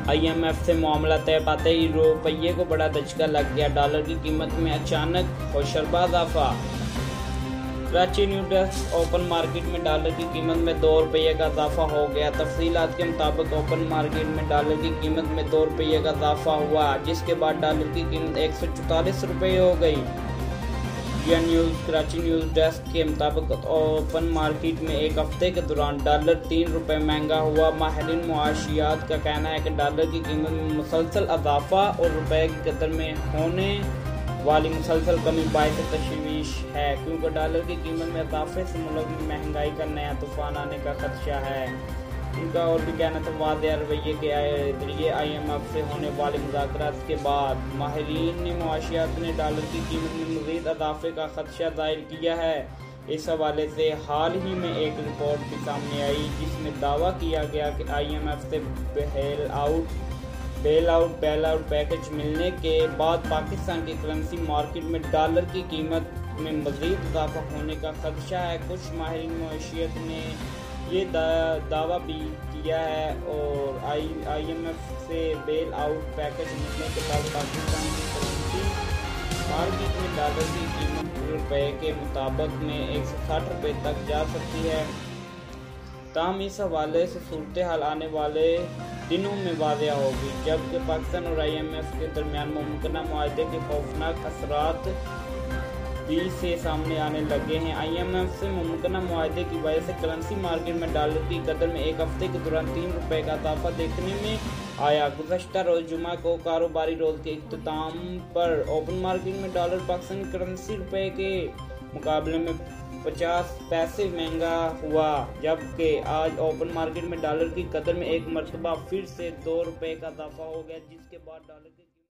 IMF से मामला तय पाते ही रुपये को बड़ा धचका लग गया। डॉलर की कीमत में अचानक होशरबा इजाफा। Karachi new desk open market में डॉलर की कीमत में 2 रुपये का इजाफा हो गया। तफसीलात के मुताबिक ओपन मार्केट में डॉलर की कीमत में 2 रुपये का इजाफा हुआ, जिसके बाद डॉलर की कीमत 144 रुपये हो गई। कराची न्यूज़ डेस्क के मुताबिक ओपन मार्केट में एक हफ्ते के दौरान डॉलर 3 रुपये महंगा हुआ। माहिरीन मुआशियात का कहना है कि डॉलर की कीमत में मुसलसल इजाफा और रुपये की कदर में होने वाली मुसलसल कमी बायस तशवीश है, क्योंकि डॉलर की कीमत में इजाफे से मुल्क में महंगाई का नया तूफान आने का खदशा है। इनका और भी कहना था वाज़ेह रवैये के जरिए IMF से होने वाले मुज़ाकरात के बाद माहिरीन ने मुआशियात ने डॉलर की कीमत में मज़ीद इजाफे का खदशा ज़ाहिर किया है। इस हवाले से हाल ही में एक रिपोर्ट भी सामने आई, जिसमें दावा किया गया कि IMF से बेल आउट पैकेज मिलने के बाद पाकिस्तान की करेंसी मार्केट में डॉलर की कीमत में मज़ीद इजाफा होने का खदशा है। कुछ माहिरीन मईशत ने ये दावा भी किया है और IMF से बेल आउट पैकेज मिलने के बाद पाकिस्तान की करेंसी मार्केट में डॉलर की कीमत रुपये के मुताबिक में 160 रुपये तक जा सकती है। ताहम इस हवाले से सूरत हाल आने वाले दिनों में वाज़ेह होगी, जबकि पाकिस्तान और IMF के दरमियान मुमकिन मुआहदे के खौफनाक असरात भी से सामने आने लगे हैं। IMF से मुमकिन मुआहदे की वजह से करेंसी मार्केट में डॉलर की कदर में एक हफ्ते के दौरान 3 रुपये का इजाफा देखने में आया। गुज़श्ता रोज़ जुमा को कारोबारी रोज़ के इख्तिताम पर ओपन मार्केट में डॉलर पाकिस्तानी करेंसी रुपये के मुकाबले में 50 पैसे महंगा हुआ, जबकि आज ओपन मार्केट में डॉलर की कदर में एक मरतबा फिर से 2 रुपये का इजाफा हो गया, जिसके बाद डॉलर की